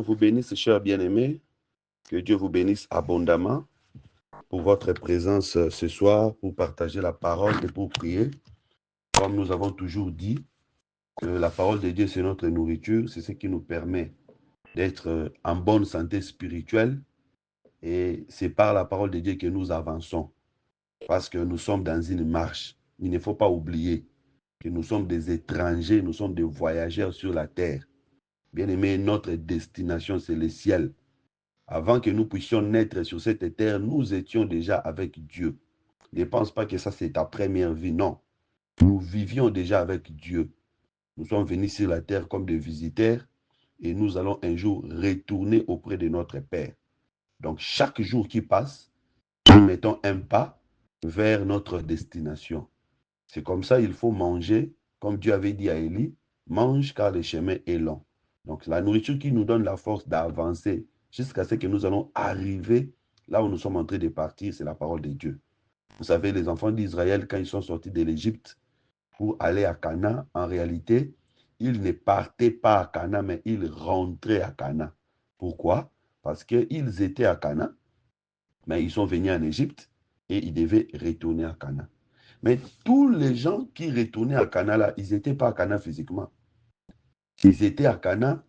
vous bénisse, chers bien-aimés. Que Dieu vous bénisse abondamment pour votre présence ce soir, pour partager la parole et pour prier. Comme nous avons toujours dit, que la parole de Dieu, c'est notre nourriture, c'est ce qui nous permet d'être en bonne santé spirituelle. Et c'est par la parole de Dieu que nous avançons, parce que nous sommes dans une marche. Il ne faut pas oublier que nous sommes des étrangers, nous sommes des voyageurs sur la terre. Bien-aimés, notre destination, c'est le ciel. Avant que nous puissions naître sur cette terre, nous étions déjà avec Dieu. Ne pense pas que ça, c'est ta première vie. Non. Nous vivions déjà avec Dieu. Nous sommes venus sur la terre comme des visiteurs et nous allons un jour retourner auprès de notre Père. Donc, chaque jour qui passe, nous mettons un pas vers notre destination. C'est comme ça, il faut manger, comme Dieu avait dit à Élie, mange car le chemin est long. Donc, la nourriture qui nous donne la force d'avancer jusqu'à ce que nous allons arriver là où nous sommes en train de partir, c'est la parole de Dieu. Vous savez, les enfants d'Israël, quand ils sont sortis de l'Égypte pour aller à Canaan, en réalité, ils ne partaient pas à Canaan, mais ils rentraient à Canaan. Pourquoi? Parce qu'ils étaient à Canaan, mais ils sont venus en Égypte et ils devaient retourner à Canaan. Mais tous les gens qui retournaient à Canaan, là, ils n'étaient pas à Canaan physiquement. Ils étaient à Canaan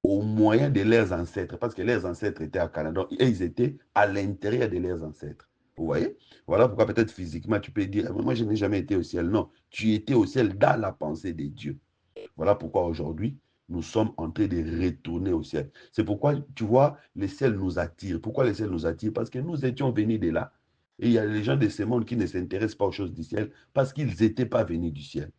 au moyen de leurs ancêtres, parce que leurs ancêtres étaient à Canaan. Donc, ils étaient à l'intérieur de leurs ancêtres. Vous voyez? Voilà pourquoi peut-être physiquement, tu peux dire, moi, je n'ai jamais été au ciel. Non, tu étais au ciel dans la pensée de Dieu. Voilà pourquoi aujourd'hui, nous sommes en train de retourner au ciel. C'est pourquoi, tu vois, le ciel nous attire. Pourquoi le ciel nous attire? Parce que nous étions venus de là. Et il y a les gens de ce monde qui ne s'intéressent pas aux choses du ciel parce qu'ils n'étaient pas venus du ciel.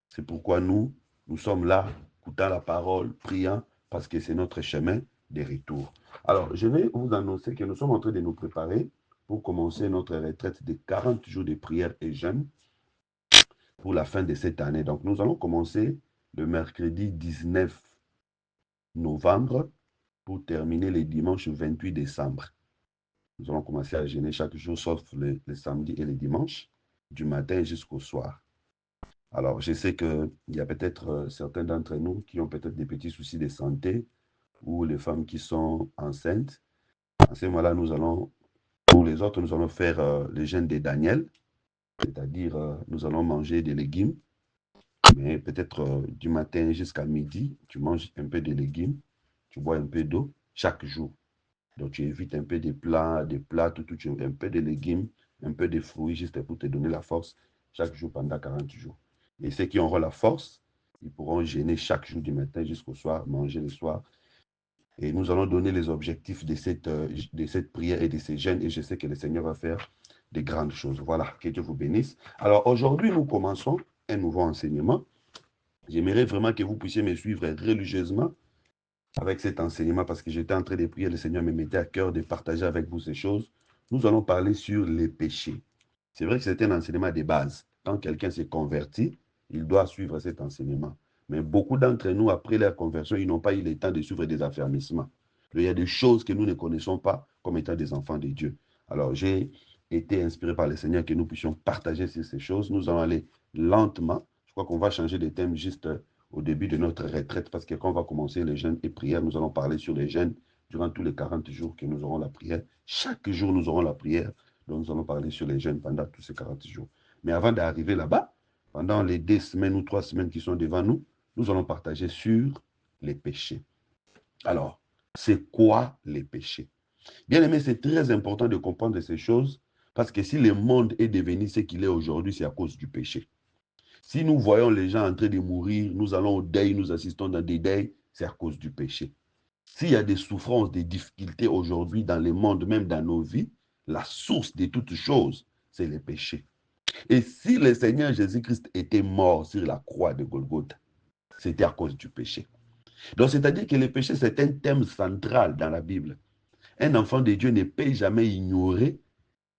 C'est pourquoi nous sommes là, écoutant la parole, priant, parce que c'est notre chemin de retour. Alors, je vais vous annoncer que nous sommes en train de nous préparer pour commencer notre retraite de 40 jours de prière et jeûne pour la fin de cette année. Donc, nous allons commencer le mercredi 19 novembre pour terminer le dimanche 28 décembre. Nous allons commencer à jeûner chaque jour, sauf le samedi et le dimanche, du matin jusqu'au soir. Alors, je sais qu'il y a peut-être certains d'entre nous qui ont peut-être des petits soucis de santé ou les femmes qui sont enceintes. À ce moment-là, nous allons, pour les autres, nous allons faire le jeûne de Daniel, c'est-à-dire nous allons manger des légumes, mais peut-être du matin jusqu'à midi, tu manges un peu de légumes, tu bois un peu d'eau chaque jour. Donc, tu évites un peu de plats, tout, un peu de légumes, un peu de fruits, juste pour te donner la force chaque jour pendant 40 jours. Et ceux qui auront la force, ils pourront jeûner chaque jour du matin jusqu'au soir, manger le soir. Et nous allons donner les objectifs de cette prière et de ces jeûnes. Et je sais que le Seigneur va faire de grandes choses. Voilà, que Dieu vous bénisse. Alors, aujourd'hui, nous commençons un nouveau enseignement. J'aimerais vraiment que vous puissiez me suivre religieusement avec cet enseignement parce que j'étais en train de prier, le Seigneur me mettait à cœur de partager avec vous ces choses. Nous allons parler sur les péchés. C'est vrai que c'est un enseignement de base. Quand quelqu'un s'est converti, il doit suivre cet enseignement. Mais beaucoup d'entre nous, après leur conversion, ils n'ont pas eu le temps de suivre des affermissements. Il y a des choses que nous ne connaissons pas comme étant des enfants de Dieu. Alors, j'ai été inspiré par le Seigneur que nous puissions partager sur ces choses. Nous allons aller lentement. Je crois qu'on va changer de thème juste au début de notre retraite, parce que quand on va commencer les jeûnes et prières, nous allons parler sur les jeûnes durant tous les 40 jours que nous aurons la prière. Chaque jour, nous aurons la prière, donc nous allons parler sur les jeûnes pendant tous ces 40 jours. Mais avant d'arriver là-bas, pendant les 2 semaines ou 3 semaines qui sont devant nous, nous allons partager sur les péchés. Alors, c'est quoi les péchés? Bien aimé, c'est très important de comprendre ces choses, parce que si le monde est devenu ce qu'il est aujourd'hui, c'est à cause du péché. Si nous voyons les gens en train de mourir, nous allons au deuil, nous assistons dans des deuils, c'est à cause du péché. S'il y a des souffrances, des difficultés aujourd'hui dans le monde, même dans nos vies, la source de toutes choses, c'est le péché. Et si le Seigneur Jésus-Christ était mort sur la croix de Golgotha, c'était à cause du péché. Donc, c'est-à-dire que le péché, c'est un thème central dans la Bible. Un enfant de Dieu ne peut jamais ignorer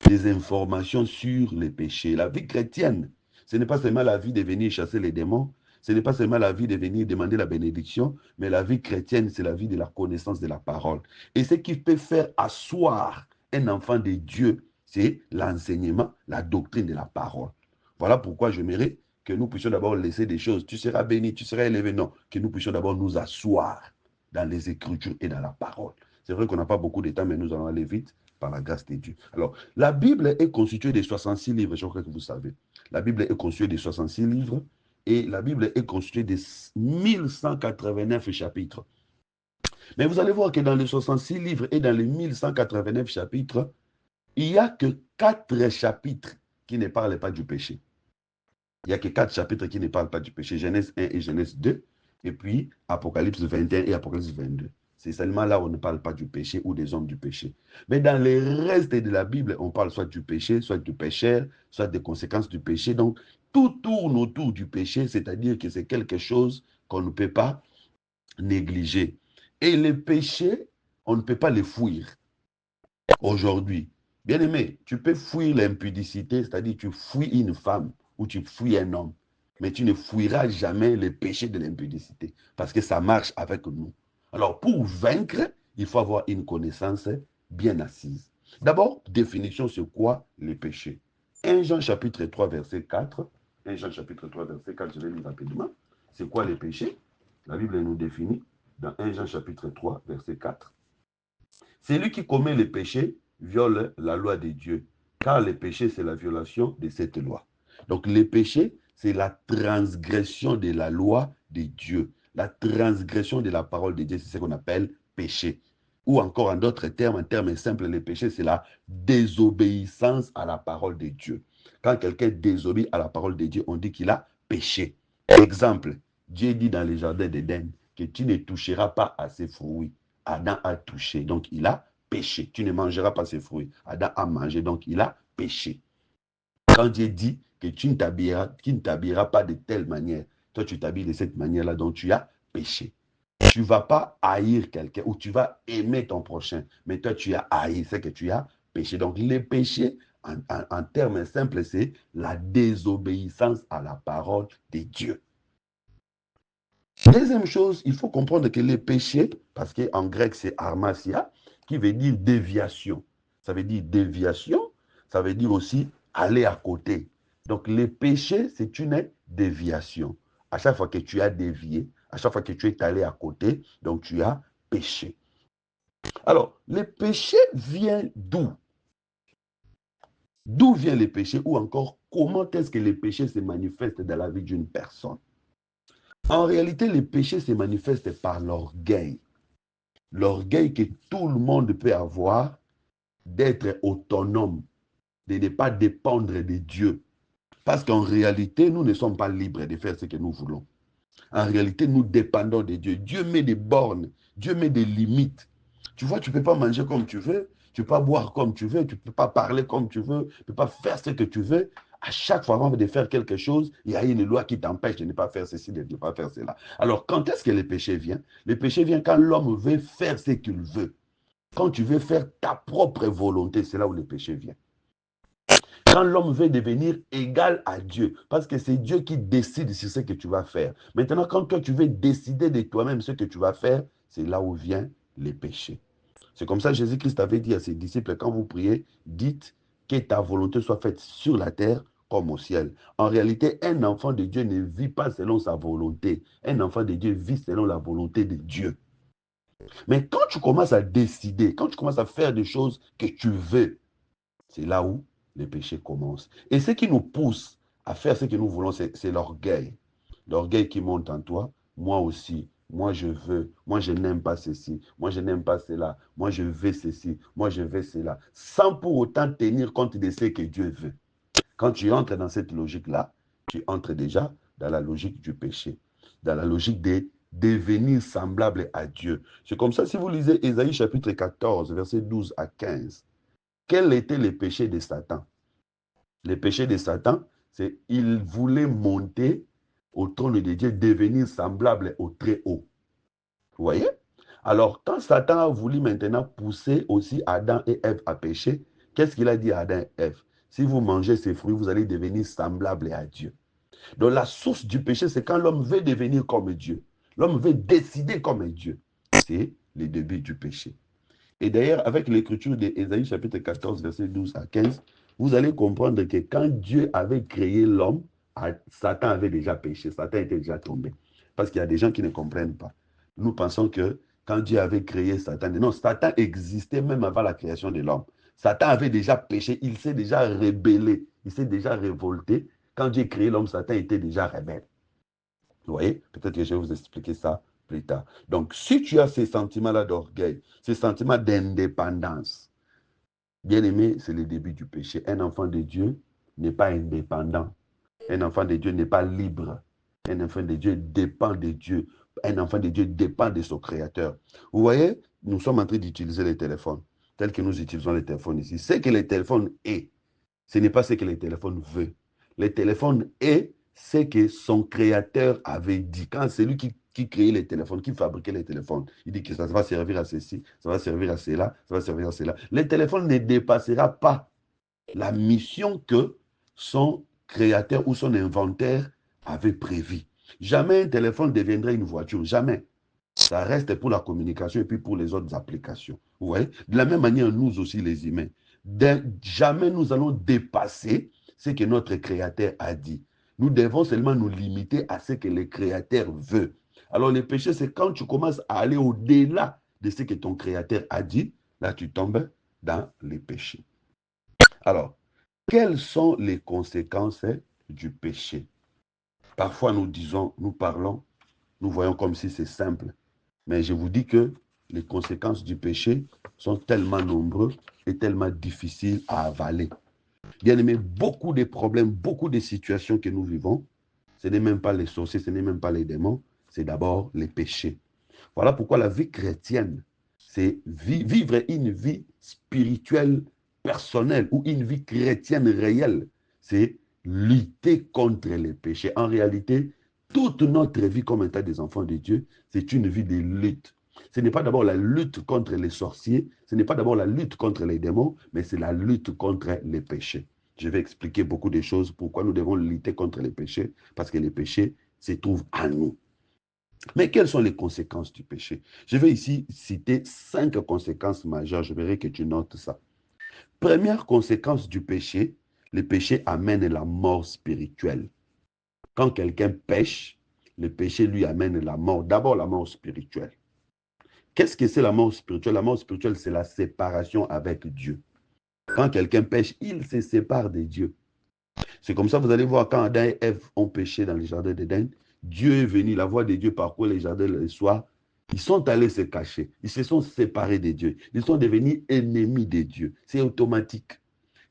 des informations sur les péchés. La vie chrétienne, ce n'est pas seulement la vie de venir chasser les démons, ce n'est pas seulement la vie de venir demander la bénédiction, mais la vie chrétienne, c'est la vie de la connaissance de la parole. Et ce qui peut faire asseoir un enfant de Dieu, c'est l'enseignement, la doctrine de la parole. Voilà pourquoi j'aimerais que nous puissions d'abord laisser des choses. Tu seras béni, tu seras élevé. Non, que nous puissions d'abord nous asseoir dans les Écritures et dans la parole. C'est vrai qu'on n'a pas beaucoup de temps, mais nous allons aller vite par la grâce de Dieu. Alors, la Bible est constituée de 66 livres, je crois que vous savez. La Bible est constituée de 66 livres et la Bible est constituée de 1189 chapitres. Mais vous allez voir que dans les 66 livres et dans les 1189 chapitres, il n'y a que 4 chapitres qui ne parlent pas du péché. Il n'y a que 4 chapitres qui ne parlent pas du péché. Genèse 1 et Genèse 2, et puis Apocalypse 21 et Apocalypse 22. C'est seulement là où on ne parle pas du péché ou des hommes du péché. Mais dans le reste de la Bible, on parle soit du péché, soit du pécheur, soit des conséquences du péché. Donc, tout tourne autour du péché, c'est-à-dire que c'est quelque chose qu'on ne peut pas négliger. Et les péchés, on ne peut pas les fuir aujourd'hui. Bien aimé, tu peux fuir l'impudicité, c'est-à-dire tu fuis une femme ou tu fuis un homme, mais tu ne fuiras jamais le péché de l'impudicité parce que ça marche avec nous. Alors, pour vaincre, il faut avoir une connaissance bien assise. D'abord, définition sur quoi le péché. 1 Jean chapitre 3, verset 4. 1 Jean chapitre 3, verset 4, je vais lire rapidement. C'est quoi le péché? La Bible nous définit dans 1 Jean chapitre 3, verset 4. Celui qui commet le péché viole la loi de Dieu, car le péché, c'est la violation de cette loi. Donc, le péché, c'est la transgression de la loi de Dieu, la transgression de la parole de Dieu, c'est ce qu'on appelle péché. Ou encore, en d'autres termes, en termes simples, le péché, c'est la désobéissance à la parole de Dieu. Quand quelqu'un désobéit à la parole de Dieu, on dit qu'il a péché. Exemple, Dieu dit dans le jardin d'Éden que tu ne toucheras pas à ses fruits. Adam a touché, donc il a péché. Tu ne mangeras pas ses fruits. Adam a mangé, donc il a péché. Quand Dieu dit que tu ne t'habilleras pas de telle manière, toi tu t'habilles de cette manière-là, donc tu as péché. Tu ne vas pas haïr quelqu'un ou tu vas aimer ton prochain, mais toi tu as haï, c'est que tu as péché. Donc le péché, en termes simples, c'est la désobéissance à la parole de Dieu. Deuxième chose, il faut comprendre que les péchés, parce qu'en grec c'est armasia, qui veut dire déviation. Ça veut dire déviation, ça veut dire aussi aller à côté. Donc les péchés, c'est une déviation. À chaque fois que tu as dévié, à chaque fois que tu es allé à côté, donc tu as péché. Alors, le péché vient d'où? D'où vient le péché ou encore comment est-ce que le péché se manifeste dans la vie d'une personne? En réalité, le péché se manifeste par l'orgueil. L'orgueil que tout le monde peut avoir d'être autonome, de ne pas dépendre de Dieu. Parce qu'en réalité, nous ne sommes pas libres de faire ce que nous voulons. En réalité, nous dépendons de Dieu. Dieu met des bornes, Dieu met des limites. Tu vois, tu ne peux pas manger comme tu veux, tu ne peux pas boire comme tu veux, tu ne peux pas parler comme tu veux, tu ne peux pas faire ce que tu veux. À chaque fois avant de faire quelque chose, il y a une loi qui t'empêche de ne pas faire ceci, de ne pas faire cela. Alors, quand est-ce que le péché vient? Le péché vient quand l'homme veut faire ce qu'il veut. Quand tu veux faire ta propre volonté, c'est là où le péché vient. Quand l'homme veut devenir égal à Dieu, parce que c'est Dieu qui décide sur ce que tu vas faire. Maintenant, quand toi, tu veux décider de toi-même ce que tu vas faire, c'est là où vient le péché. C'est comme ça que Jésus-Christ avait dit à ses disciples, quand vous priez, dites que ta volonté soit faite sur la terre comme au ciel. En réalité, un enfant de Dieu ne vit pas selon sa volonté. Un enfant de Dieu vit selon la volonté de Dieu. Mais quand tu commences à décider, quand tu commences à faire des choses que tu veux, c'est là où les péchés commencent. Et ce qui nous pousse à faire ce que nous voulons, c'est l'orgueil. L'orgueil qui monte en toi, moi aussi, moi je veux, moi je n'aime pas ceci, moi je n'aime pas cela, moi je veux ceci, moi je veux cela, sans pour autant tenir compte de ce que Dieu veut. Quand tu entres dans cette logique-là, tu entres déjà dans la logique du péché, dans la logique de devenir semblable à Dieu. C'est comme ça, si vous lisez Ésaïe chapitre 14, versets 12 à 15, quel était le péché de Satan? Le péché de Satan, c'est qu'il voulait monter au trône de Dieu, devenir semblable au Très-Haut. Vous voyez? Alors, quand Satan a voulu maintenant pousser aussi Adam et Ève à pécher, qu'est-ce qu'il a dit à Adam et Ève? Si vous mangez ces fruits, vous allez devenir semblable à Dieu. Donc, la source du péché, c'est quand l'homme veut devenir comme Dieu. L'homme veut décider comme Dieu. C'est le début du péché. Et d'ailleurs, avec l'écriture d'Ésaïe chapitre 14, verset 12 à 15, vous allez comprendre que quand Dieu avait créé l'homme, Satan avait déjà péché, Satan était déjà tombé. Parce qu'il y a des gens qui ne comprennent pas. Nous pensons que quand Dieu avait créé Satan. Non, Satan existait même avant la création de l'homme. Satan avait déjà péché, il s'est déjà rébellé, il s'est déjà révolté. Quand Dieu a créé l'homme, Satan était déjà rebelle. Vous voyez? Peut-être que je vais vous expliquer ça plus tard. Donc, si tu as ces sentiments-là d'orgueil, ces sentiments d'indépendance, bien aimé, c'est le début du péché. Un enfant de Dieu n'est pas indépendant. Un enfant de Dieu n'est pas libre. Un enfant de Dieu dépend de Dieu. Un enfant de Dieu dépend de son Créateur. Vous voyez, nous sommes en train d'utiliser les téléphones, tels que nous utilisons les téléphones ici. Ce que le téléphone est, ce n'est pas ce que le téléphone veut. Le téléphone est ce que son créateur avait dit. Quand c'est lui qui créait les téléphones, qui fabriquait les téléphones, il dit que ça va servir à ceci, ça va servir à cela, ça va servir à cela. Le téléphone ne dépassera pas la mission que son créateur ou son inventeur avait prévu. Jamais un téléphone deviendrait une voiture, jamais. Ça reste pour la communication et puis pour les autres applications. Vous voyez? De la même manière, nous aussi, les humains, jamais nous allons dépasser ce que notre Créateur a dit. Nous devons seulement nous limiter à ce que le Créateur veut. Alors, le péché, c'est quand tu commences à aller au-delà de ce que ton Créateur a dit, là, tu tombes dans les péchés. Alors, quelles sont les conséquences du péché? Parfois, nous disons, nous parlons, nous voyons comme si c'est simple. Mais je vous dis que les conséquences du péché sont tellement nombreuses et tellement difficiles à avaler. Bien aimé, beaucoup de problèmes, beaucoup de situations que nous vivons, ce n'est même pas les sorciers, ce n'est même pas les démons, c'est d'abord les péchés. Voilà pourquoi la vie chrétienne, c'est vivre une vie spirituelle personnelle ou une vie chrétienne réelle. C'est lutter contre les péchés. En réalité, toute notre vie comme état des enfants de Dieu, c'est une vie de lutte. Ce n'est pas d'abord la lutte contre les sorciers, ce n'est pas d'abord la lutte contre les démons, mais c'est la lutte contre les péchés. Je vais expliquer beaucoup de choses, pourquoi nous devons lutter contre les péchés, parce que les péchés se trouvent en nous. Mais quelles sont les conséquences du péché? Je vais ici citer 5 conséquences majeures. Je verrai que tu notes ça. Première conséquence du péché, le péché amène la mort spirituelle. Quand quelqu'un pêche, le péché lui amène la mort. D'abord la mort spirituelle. Qu'est-ce que c'est la mort spirituelle? La mort spirituelle, c'est la séparation avec Dieu. Quand quelqu'un pêche, il se sépare de Dieu. C'est comme ça, vous allez voir, quand Adam et Ève ont péché dans le jardin d'Éden, Dieu est venu, la voix de Dieu parcourt les jardins le soir. Ils sont allés se cacher. Ils se sont séparés de Dieu. Ils sont devenus ennemis de Dieu. C'est automatique.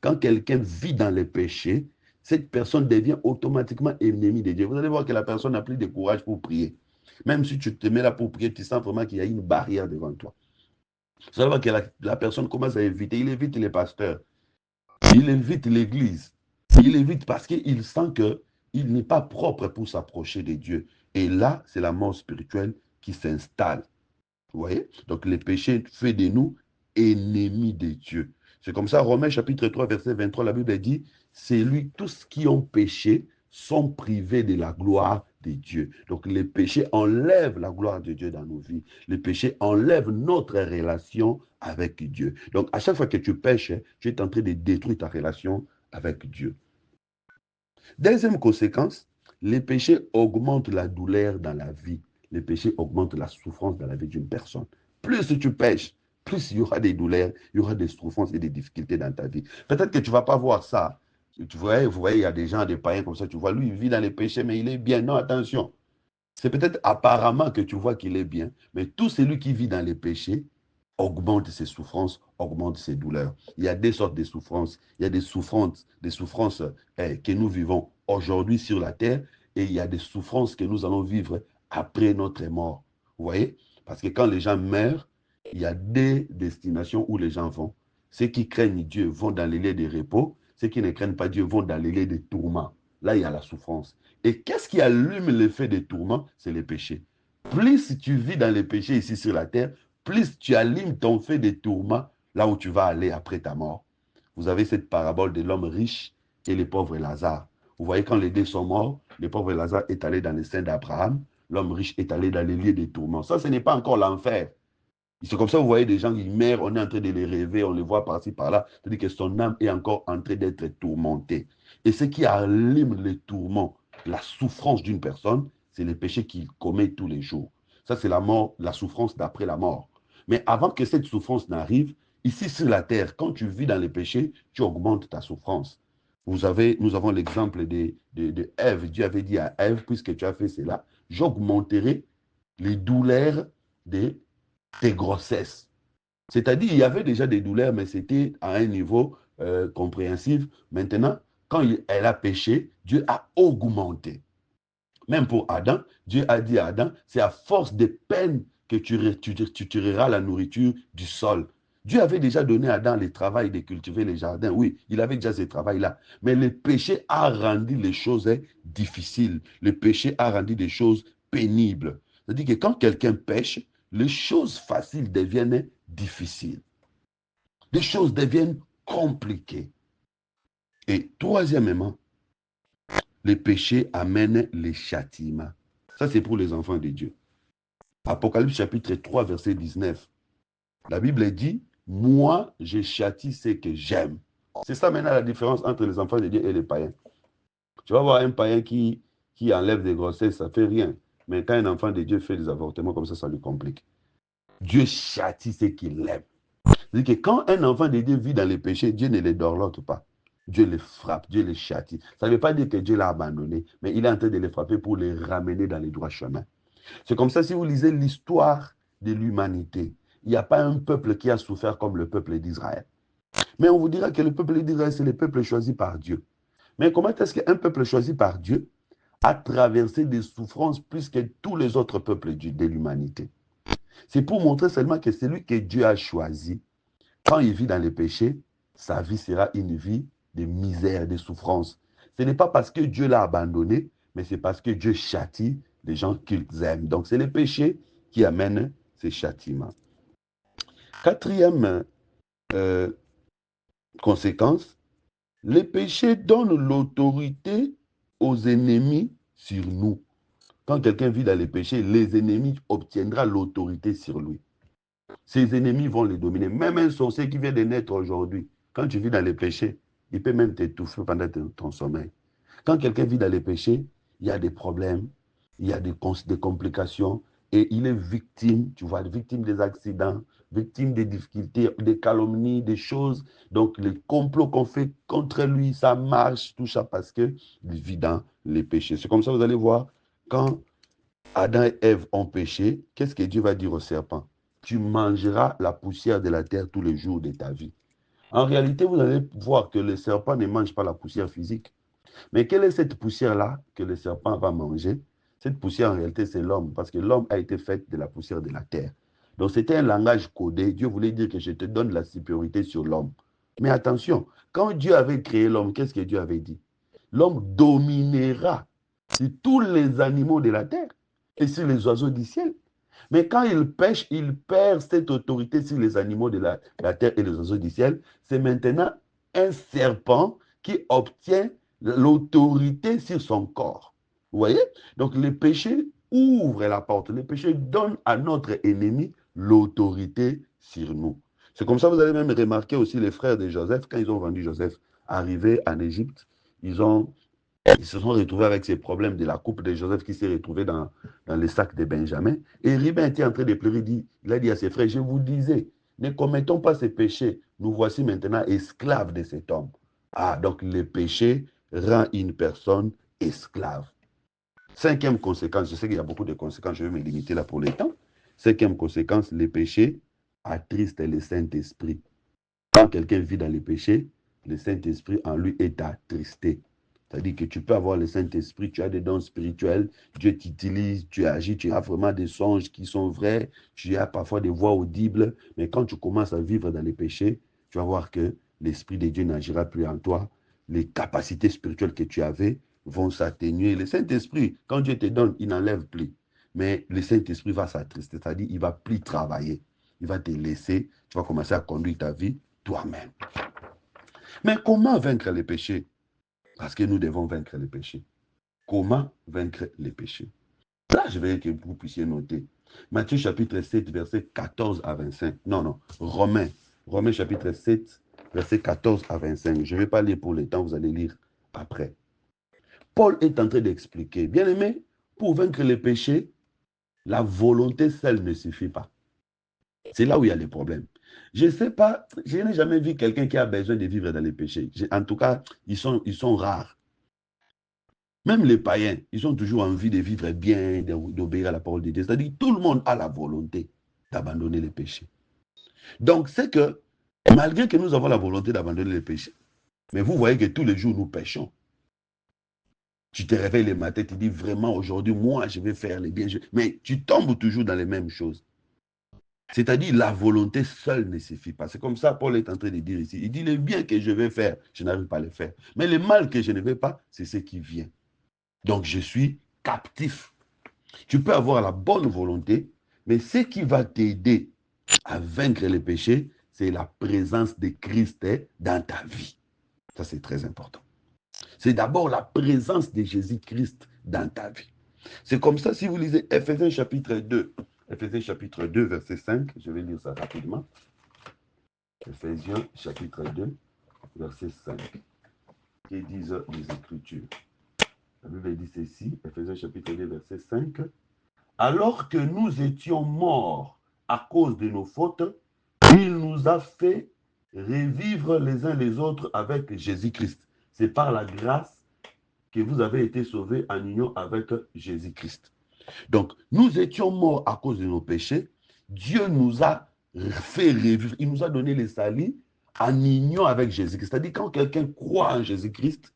Quand quelqu'un vit dans le péché, cette personne devient automatiquement ennemi de Dieu. Vous allez voir que la personne n'a plus de courage pour prier. Même si tu te mets là pour prier, tu sens vraiment qu'il y a une barrière devant toi. Vous allez voir que la personne commence à éviter. Il évite les pasteurs. Il évite l'église. Il évite parce qu'il sent qu'il n'est pas propre pour s'approcher de Dieu. Et là, c'est la mort spirituelle qui s'installe. Vous voyez? Donc, le péché fait de nous ennemis de Dieu. C'est comme ça, Romains chapitre 3, verset 23, la Bible dit, c'est lui, tous qui ont péché sont privés de la gloire de Dieu. Donc, le péché enlève la gloire de Dieu dans nos vies. Le péché enlève notre relation avec Dieu. Donc, à chaque fois que tu pêches, tu es en train de détruire ta relation avec Dieu. Deuxième conséquence, les péchés augmentent la douleur dans la vie. Les péchés augmentent la souffrance dans la vie d'une personne. Plus tu pêches, plus il y aura des douleurs, il y aura des souffrances et des difficultés dans ta vie. Peut-être que tu ne vas pas voir ça. Vous voyez, il y a des gens, des païens comme ça, tu vois, lui, il vit dans les péchés, mais il est bien. Non, attention. C'est peut-être apparemment que tu vois qu'il est bien, mais tout celui qui vit dans les péchés augmente ses souffrances, augmente ses douleurs. Il y a des sortes de souffrances. Il y a des souffrances que nous vivons aujourd'hui sur la terre et il y a des souffrances que nous allons vivre après notre mort. Vous voyez? Parce que quand les gens meurent, il y a des destinations où les gens vont. Ceux qui craignent Dieu vont dans les lieux de repos. Ceux qui ne craignent pas Dieu vont dans les lieux de tourment. Là, il y a la souffrance. Et qu'est-ce qui allume l'effet des tourments? C'est les péchés. Plus tu vis dans les péchés ici sur la terre, plus tu allumes ton fait de tourments là où tu vas aller après ta mort. Vous avez cette parabole de l'homme riche et le pauvre Lazare. Vous voyez, quand les deux sont morts, le pauvre Lazare est allé dans les seins d'Abraham, l'homme riche est allé dans les lieux des tourments. Ça, ce n'est pas encore l'enfer. C'est comme ça, vous voyez des gens qui meurent, on est en train de les rêver, on les voit par-ci, par-là. C'est-à-dire que son âme est encore en train d'être tourmentée. Et ce qui allume les tourments, la souffrance d'une personne, c'est les péchés qu'il commet tous les jours. Ça, c'est la mort, la souffrance d'après la mort. Mais avant que cette souffrance n'arrive, ici sur la terre, quand tu vis dans les péchés, tu augmentes ta souffrance. Nous avons l'exemple de Ève. Dieu avait dit à Ève, puisque tu as fait cela, j'augmenterai les douleurs de tes grossesses. C'est-à-dire, il y avait déjà des douleurs, mais c'était à un niveau compréhensif. Maintenant, quand elle a péché, Dieu a augmenté. Même pour Adam, Dieu a dit à Adam, c'est à force de peine que tu tireras la nourriture du sol. Dieu avait déjà donné à Adam le travail de cultiver les jardins. Oui, il avait déjà ce travail-là. Mais le péché a rendu les choses difficiles. Le péché a rendu des choses pénibles. C'est-à-dire que quand quelqu'un pêche, les choses faciles deviennent difficiles. Les choses deviennent compliquées. Et troisièmement, les péchés amènent les châtiments. Ça, c'est pour les enfants de Dieu. Apocalypse chapitre 3, verset 19. La Bible dit, moi, je châtie ce que j'aime. C'est ça maintenant la différence entre les enfants de Dieu et les païens. Tu vas voir un païen qui enlève des grossesses, ça ne fait rien. Mais quand un enfant de Dieu fait des avortements comme ça lui complique. Dieu châtie ce qu'il aime. C'est-à-dire que quand un enfant de Dieu vit dans les péchés, Dieu ne les dorlote pas. Dieu les frappe, Dieu les châtie. Ça ne veut pas dire que Dieu l'a abandonné, mais il est en train de les frapper pour les ramener dans les droits chemins. C'est comme ça, si vous lisez l'histoire de l'humanité, il n'y a pas un peuple qui a souffert comme le peuple d'Israël. Mais on vous dira que le peuple d'Israël, c'est le peuple choisi par Dieu. Mais comment est-ce qu'un peuple choisi par Dieu a traversé des souffrances plus que tous les autres peuples de l'humanité? C'est pour montrer seulement que celui que Dieu a choisi, quand il vit dans les péchés, sa vie sera une vie de misère, de souffrance. Ce n'est pas parce que Dieu l'a abandonné, mais c'est parce que Dieu châtie les gens qu'il aime. Donc, c'est les péchés qui amènent ces châtiments. Quatrième conséquence, les péchés donnent l'autorité aux ennemis sur nous. Quand quelqu'un vit dans les péchés, les ennemis obtiendront l'autorité sur lui. Ses ennemis vont les dominer. Même un sorcier qui vient de naître aujourd'hui, quand tu vis dans les péchés, il peut même t'étouffer pendant ton sommeil. Quand quelqu'un vit dans les péchés, il y a des problèmes, il y a des complications, et il est victime, tu vois, victime des accidents, victime des difficultés, des calomnies, des choses. Donc, les complots qu'on fait contre lui, ça marche, tout ça parce qu'il vit dans les péchés. C'est comme ça, vous allez voir, quand Adam et Ève ont péché, qu'est-ce que Dieu va dire au serpent? Tu mangeras la poussière de la terre tous les jours de ta vie. En réalité, vous allez voir que le serpent ne mange pas la poussière physique. Mais quelle est cette poussière-là que le serpent va manger? Cette poussière, en réalité, c'est l'homme, parce que l'homme a été fait de la poussière de la terre. Donc, c'était un langage codé. Dieu voulait dire que je te donne la supériorité sur l'homme. Mais attention, quand Dieu avait créé l'homme, qu'est-ce que Dieu avait dit? L'homme dominera sur tous les animaux de la terre et sur les oiseaux du ciel. Mais quand il pêche, il perd cette autorité sur les animaux de la terre et les oiseaux du ciel. C'est maintenant un serpent qui obtient l'autorité sur son corps. Vous voyez? Donc le péché ouvre la porte. Le péché donne à notre ennemi l'autorité sur nous. C'est comme ça que vous allez même remarquer aussi les frères de Joseph, quand ils ont vendu Joseph, arrivé en Égypte, ils se sont retrouvés avec ces problèmes de la coupe de Joseph qui s'est retrouvée dans les sacs de Benjamin. Et Ribin était en train de pleurer, il a dit à ses frères, je vous disais, ne commettons pas ces péchés. Nous voici maintenant esclaves de cet homme. Ah, donc le péché rend une personne esclave. Cinquième conséquence, je sais qu'il y a beaucoup de conséquences, je vais me limiter là pour le temps. Cinquième conséquence, le péché attriste le Saint-Esprit. Quand quelqu'un vit dans le péché, le Saint-Esprit en lui est attristé. C'est-à-dire que tu peux avoir le Saint-Esprit, tu as des dons spirituels, Dieu t'utilise, tu agis, tu as vraiment des songes qui sont vrais, tu as parfois des voix audibles, mais quand tu commences à vivre dans les péchés, tu vas voir que l'Esprit de Dieu n'agira plus en toi, les capacités spirituelles que tu avais vont s'atténuer. Le Saint-Esprit, quand Dieu te donne, il n'enlève plus, mais le Saint-Esprit va s'attrister, c'est-à-dire il ne va plus travailler, il va te laisser, tu vas commencer à conduire ta vie toi-même. Mais comment vaincre les péchés? Parce que nous devons vaincre les péchés. Comment vaincre les péchés? Là, je veux que vous puissiez noter. Matthieu chapitre 7, verset 14 à 25. Non, Romains. Romains chapitre 7, verset 14 à 25. Je ne vais pas lire pour le temps, vous allez lire après. Paul est en train d'expliquer. Bien aimé, pour vaincre les péchés, La volonté seule ne suffit pas. C'est là où il y a les problèmes. Je ne sais pas, je n'ai jamais vu quelqu'un qui a besoin de vivre dans les péchés. En tout cas, ils sont rares. Même les païens, ils ont toujours envie de vivre bien, d'obéir à la parole de Dieu. C'est-à-dire tout le monde a la volonté d'abandonner les péchés. Donc, c'est que, malgré que nous avons la volonté d'abandonner les péchés, mais vous voyez que tous les jours, nous péchons. Tu te réveilles le matin, tu dis vraiment, aujourd'hui, moi, je vais faire les biens. Mais tu tombes toujours dans les mêmes choses. C'est-à-dire, la volonté seule ne suffit pas. C'est comme ça Paul est en train de dire ici. Il dit, le bien que je vais faire, je n'arrive pas à le faire. Mais le mal que je ne vais pas, c'est ce qui vient. Donc, je suis captif. Tu peux avoir la bonne volonté, mais ce qui va t'aider à vaincre les péchés, c'est la présence de Christ dans ta vie. Ça, c'est très important. C'est d'abord la présence de Jésus-Christ dans ta vie. C'est comme ça, si vous lisez Ephésiens chapitre 2, Ephésiens chapitre 2, verset 5, je vais lire ça rapidement. Ephésiens chapitre 2, verset 5. Qui disent les Écritures? La Bible dit ceci, Ephésiens chapitre 2, verset 5. Alors que nous étions morts à cause de nos fautes, il nous a fait revivre les uns les autres avec Jésus-Christ. C'est par la grâce que vous avez été sauvés en union avec Jésus-Christ. Donc, nous étions morts à cause de nos péchés. Dieu nous a fait revivre. Il nous a donné les salut en union avec Jésus-Christ. C'est-à-dire, quand quelqu'un croit en Jésus-Christ,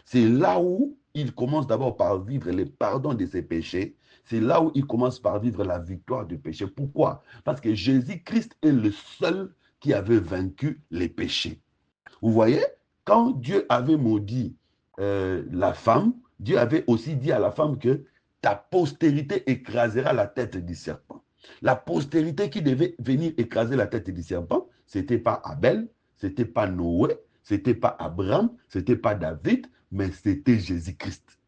c'est là où il commence d'abord par vivre le pardon de ses péchés. C'est là où il commence par vivre la victoire du péché. Pourquoi? Parce que Jésus-Christ est le seul qui avait vaincu les péchés. Vous voyez, quand Dieu avait maudit la femme, Dieu avait aussi dit à la femme que ta postérité écrasera la tête du serpent. La postérité qui devait venir écraser la tête du serpent, ce n'était pas Abel, ce n'était pas Noé, ce n'était pas Abraham, ce n'était pas David, mais c'était Jésus-Christ.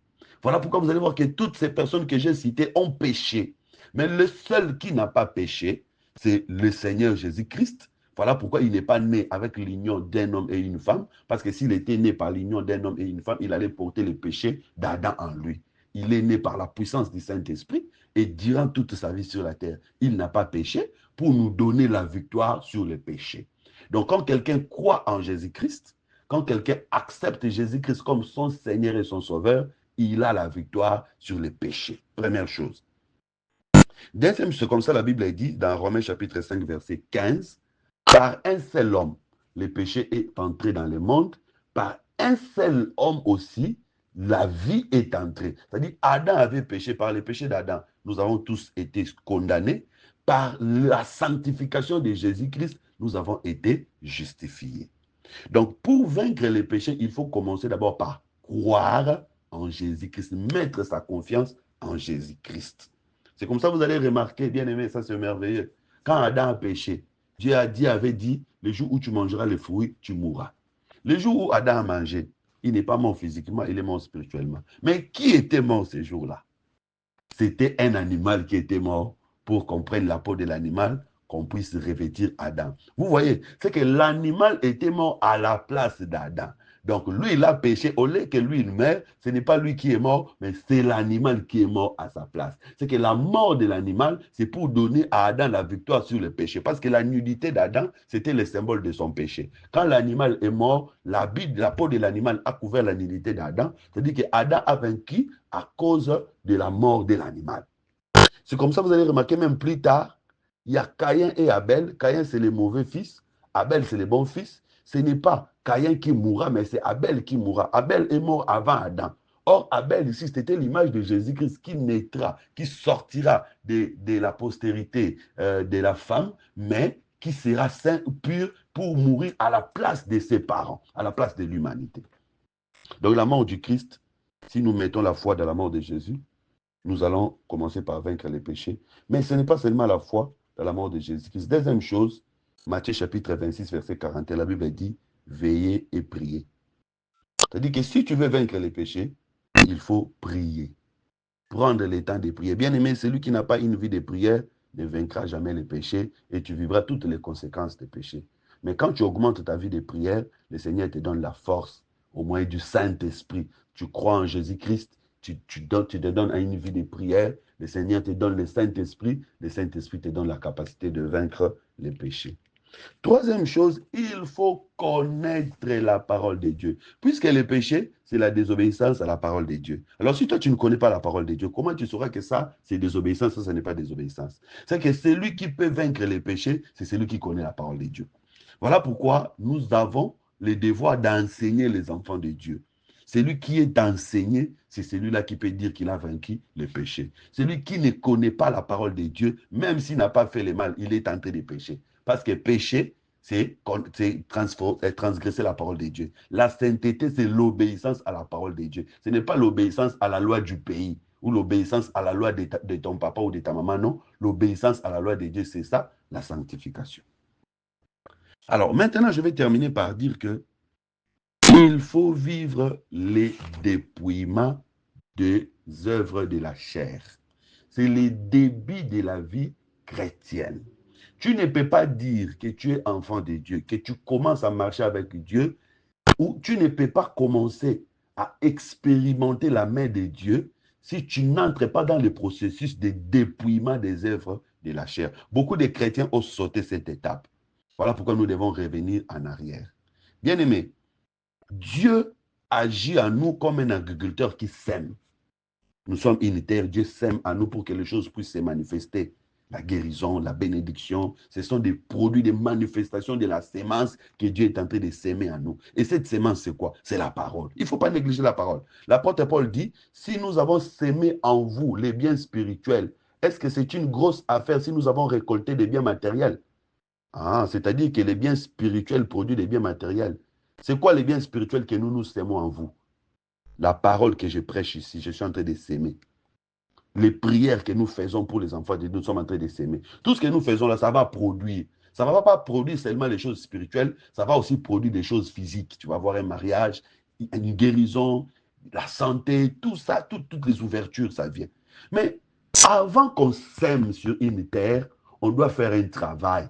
Voilà pourquoi vous allez voir que toutes ces personnes que j'ai citées ont péché. Mais le seul qui n'a pas péché, c'est le Seigneur Jésus-Christ. Voilà pourquoi il n'est pas né avec l'union d'un homme et une femme, parce que s'il était né par l'union d'un homme et une femme, il allait porter le péché d'Adam en lui. Il est né par la puissance du Saint-Esprit et durant toute sa vie sur la terre, il n'a pas péché pour nous donner la victoire sur le péché. Donc quand quelqu'un croit en Jésus-Christ, quand quelqu'un accepte Jésus-Christ comme son Seigneur et son Sauveur, il a la victoire sur le péché. Première chose. Deuxième, c'est comme ça la Bible dit dans Romains chapitre 5, verset 15, par un seul homme, le péché est entré dans le monde, par un seul homme aussi, la vie est entrée. C'est-à-dire, Adam avait péché, par le péché d'Adam, nous avons tous été condamnés, par la sanctification de Jésus-Christ, nous avons été justifiés. Donc, pour vaincre les péchés, il faut commencer d'abord par croire en Jésus-Christ, mettre sa confiance en Jésus-Christ. C'est comme ça que vous allez remarquer, bien aimé, ça c'est merveilleux. Quand Adam a péché, Dieu avait dit, le jour où tu mangeras les fruits, tu mourras. Le jour où Adam a mangé, il n'est pas mort physiquement, il est mort spirituellement. Mais qui était mort ce jour-là? C'était un animal qui était mort pour qu'on prenne la peau de l'animal, qu'on puisse revêtir Adam. Vous voyez, c'est que l'animal était mort à la place d'Adam. Donc lui, il a péché. Au lieu que lui, il meurt, ce n'est pas lui qui est mort, mais c'est l'animal qui est mort à sa place. C'est que la mort de l'animal, c'est pour donner à Adam la victoire sur le péché. Parce que la nudité d'Adam, c'était le symbole de son péché. Quand l'animal est mort, la peau de l'animal a couvert la nudité d'Adam. C'est-à-dire que Adam a vaincu à cause de la mort de l'animal. C'est comme ça que vous allez remarquer même plus tard, il y a Caïn et Abel. Caïn, c'est le mauvais fils. Abel, c'est le bon fils. Ce n'est pas Caïn qui mourra, mais c'est Abel qui mourra. Abel est mort avant Adam. Or, Abel, ici, c'était l'image de Jésus-Christ qui naîtra, qui sortira de la postérité de la femme, mais qui sera saint, pur, pour mourir à la place de ses parents, à la place de l'humanité. Donc, la mort du Christ, si nous mettons la foi dans la mort de Jésus, nous allons commencer par vaincre les péchés. Mais ce n'est pas seulement la foi dans la mort de Jésus-Christ. Deuxième chose, Matthieu chapitre 26, verset 41, la Bible dit, veillez et priez. C'est-à-dire que si tu veux vaincre les péchés, il faut prier. Prendre le temps de prier. Bien aimé, celui qui n'a pas une vie de prière ne vaincra jamais les péchés et tu vivras toutes les conséquences des péchés. Mais quand tu augmentes ta vie de prière, le Seigneur te donne la force au moyen du Saint-Esprit. Tu crois en Jésus-Christ, tu te donnes à une vie de prière, le Seigneur te donne le Saint-Esprit te donne la capacité de vaincre les péchés. Troisième chose, il faut connaître la parole de Dieu. Puisque le péché, c'est la désobéissance à la parole de Dieu. Alors si toi, tu ne connais pas la parole de Dieu, comment tu sauras que ça, c'est désobéissance, ça, ce n'est pas désobéissance? C'est que celui qui peut vaincre les péchés, c'est celui qui connaît la parole de Dieu. Voilà pourquoi nous avons le devoir d'enseigner les enfants de Dieu. Celui qui est enseigné, c'est celui-là qui peut dire qu'il a vaincu le péché. Celui qui ne connaît pas la parole de Dieu, même s'il n'a pas fait le mal, il est en train de pécher. Parce que péché, c'est transgresser la parole de Dieu. La sainteté, c'est l'obéissance à la parole de Dieu. Ce n'est pas l'obéissance à la loi du pays ou l'obéissance à la loi de ton papa ou de ta maman, non. L'obéissance à la loi de Dieu, c'est ça, la sanctification. Alors, maintenant, je vais terminer par dire que il faut vivre les dépouillements des œuvres de la chair. C'est le début de la vie chrétienne. Tu ne peux pas dire que tu es enfant de Dieu, que tu commences à marcher avec Dieu, ou tu ne peux pas commencer à expérimenter la main de Dieu si tu n'entres pas dans le processus de dépouillement des œuvres de la chair. Beaucoup de chrétiens ont sauté cette étape. Voilà pourquoi nous devons revenir en arrière. Bien-aimés, Dieu agit à nous comme un agriculteur qui sème. Nous sommes unitaires, Dieu sème à nous pour que les choses puissent se manifester. La guérison, la bénédiction, ce sont des produits, des manifestations de la sémence que Dieu est en train de s'aimer à nous. Et cette sémence, c'est quoi? C'est la parole. Il ne faut pas négliger la parole. L'apôtre Paul dit, si nous avons sémé en vous les biens spirituels, est-ce que c'est une grosse affaire si nous avons récolté des biens matériels? Ah, c'est-à-dire que les biens spirituels produisent des biens matériels. C'est quoi les biens spirituels que nous sémons en vous? La parole que je prêche ici, je suis en train de s'aimer. Les prières que nous faisons pour les enfants de Dieu, nous sommes en train de s'aimer. Tout ce que nous faisons là, ça va produire. Ça ne va pas produire seulement les choses spirituelles, ça va aussi produire des choses physiques. Tu vas avoir un mariage, une guérison, la santé, tout ça, toutes les ouvertures, ça vient. Mais avant qu'on sème sur une terre, on doit faire un travail.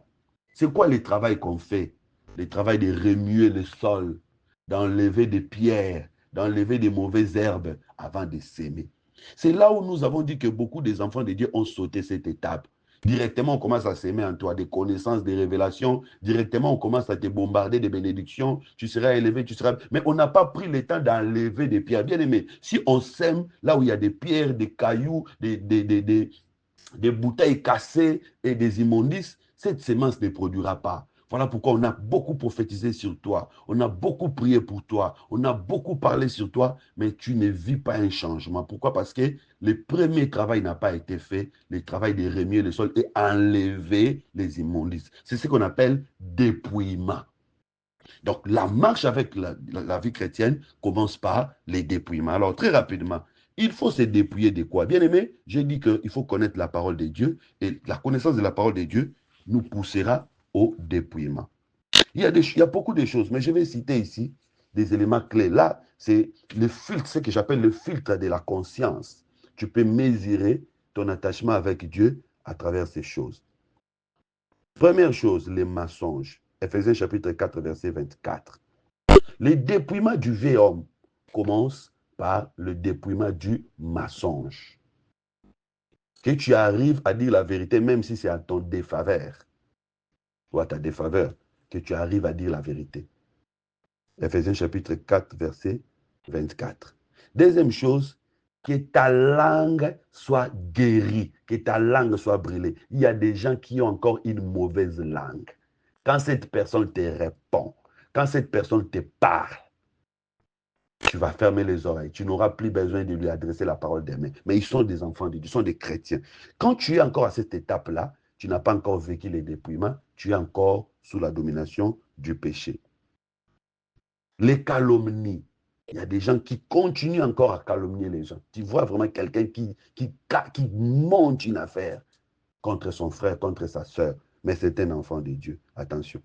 C'est quoi le travail qu'on fait? Le travail de remuer le sol, d'enlever des pierres, d'enlever des mauvaises herbes avant de s'aimer. C'est là où nous avons dit que beaucoup des enfants de Dieu ont sauté cette étape. Directement, on commence à s'aimer en toi des connaissances, des révélations. Directement, on commence à te bombarder de bénédictions. Tu seras élevé, tu seras... Mais on n'a pas pris le temps d'enlever des pierres. Bien aimé, si on sème là où il y a des pierres, des cailloux, des bouteilles cassées et des immondices, cette semence ne produira pas. Voilà pourquoi on a beaucoup prophétisé sur toi, on a beaucoup prié pour toi, on a beaucoup parlé sur toi, mais tu ne vis pas un changement. Pourquoi? Parce que le premier travail n'a pas été fait, le travail de remuer le sol et enlever les immondices. C'est ce qu'on appelle dépouillement. Donc, la marche avec la vie chrétienne commence par les dépouillements. Alors, très rapidement, il faut se dépouiller de quoi? Bien aimé, j'ai dit qu'il faut connaître la parole de Dieu et la connaissance de la parole de Dieu nous poussera au dépouillement. Il y a beaucoup de choses, mais je vais citer ici des éléments clés. Là, c'est le filtre, ce que j'appelle le filtre de la conscience. Tu peux mesurer ton attachement avec Dieu à travers ces choses. Première chose, les mensonges. Ephésiens chapitre 4, verset 24. Le dépouillement du vieil homme commence par le dépouillement du mensonge. Que tu arrives à dire la vérité, même si c'est à ton défaveur, ou à ta défaveur, que tu arrives à dire la vérité. Ephésiens chapitre 4, verset 24. Deuxième chose, que ta langue soit guérie, que ta langue soit brûlée. Il y a des gens qui ont encore une mauvaise langue. Quand cette personne te répond, quand cette personne te parle, tu vas fermer les oreilles. Tu n'auras plus besoin de lui adresser la parole des mains. Mais ils sont des enfants de Dieu, ils sont des chrétiens. Quand tu es encore à cette étape-là, tu n'as pas encore vécu les dépouillements, tu es encore sous la domination du péché. Les calomnies. Il y a des gens qui continuent encore à calomnier les gens. Tu vois vraiment quelqu'un qui monte une affaire contre son frère, contre sa soeur, mais c'est un enfant de Dieu. Attention.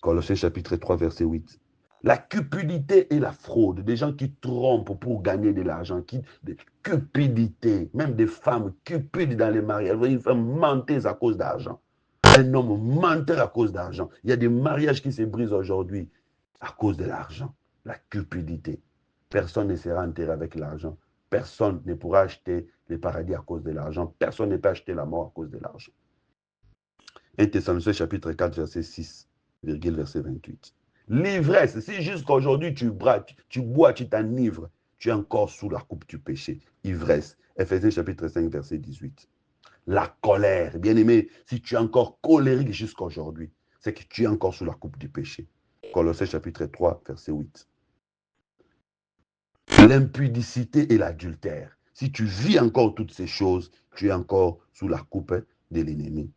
Colossiens chapitre 3, verset 8. La cupidité et la fraude, des gens qui trompent pour gagner de l'argent, cupidité, même des femmes cupides dans les mariages, une femme menteuse à cause d'argent, un homme menteur à cause d'argent. Il y a des mariages qui se brisent aujourd'hui à cause de l'argent, la cupidité. Personne ne sera enterré avec l'argent. personne ne pourra acheter le paradis à cause de l'argent. Personne ne peut acheter la mort à cause de l'argent. 1 Thessaloniciens chapitre 4, verset 6, verset 28. L'ivresse, si jusqu'aujourd'hui tu bois, tu t'enivres, tu es encore sous la coupe du péché. Ivresse. Ephésiens chapitre 5, verset 18. La colère. Bien aimé, si tu es encore colérique jusqu'à aujourd'hui, c'est que tu es encore sous la coupe du péché. Colossiens chapitre 3, verset 8. L'impudicité et l'adultère. Si tu vis encore toutes ces choses, tu es encore sous la coupe de l'ennemi.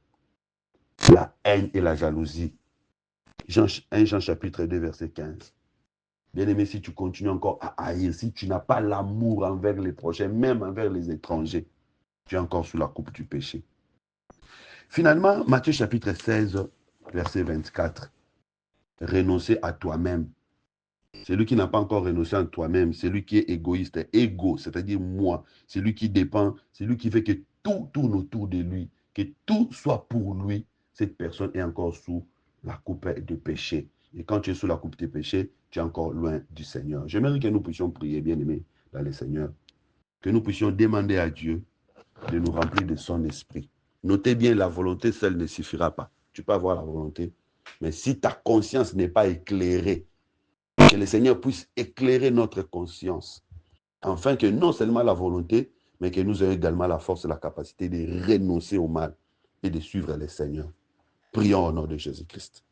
La haine et la jalousie. 1 Jean chapitre 2, verset 15. Bien aimé, si tu continues encore à haïr, si tu n'as pas l'amour envers les prochains, même envers les étrangers, tu es encore sous la coupe du péché. Finalement, Matthieu chapitre 16, verset 24. Renoncer à toi-même. Celui qui n'a pas encore renoncé à toi-même, celui qui est égoïste, égo, c'est-à-dire moi, celui qui dépend, celui qui fait que tout tourne autour de lui, que tout soit pour lui, cette personne est encore sous la coupe de péché. Et quand tu es sous la coupe de péché, tu es encore loin du Seigneur. J'aimerais que nous puissions prier, bien-aimés, dans le Seigneur, que nous puissions demander à Dieu de nous remplir de son esprit. Notez bien, la volonté seule ne suffira pas. Tu peux avoir la volonté, mais si ta conscience n'est pas éclairée, que le Seigneur puisse éclairer notre conscience, afin que non seulement la volonté, mais que nous ayons également la force et la capacité de renoncer au mal et de suivre le Seigneur. Prions au nom de Jésus-Christ.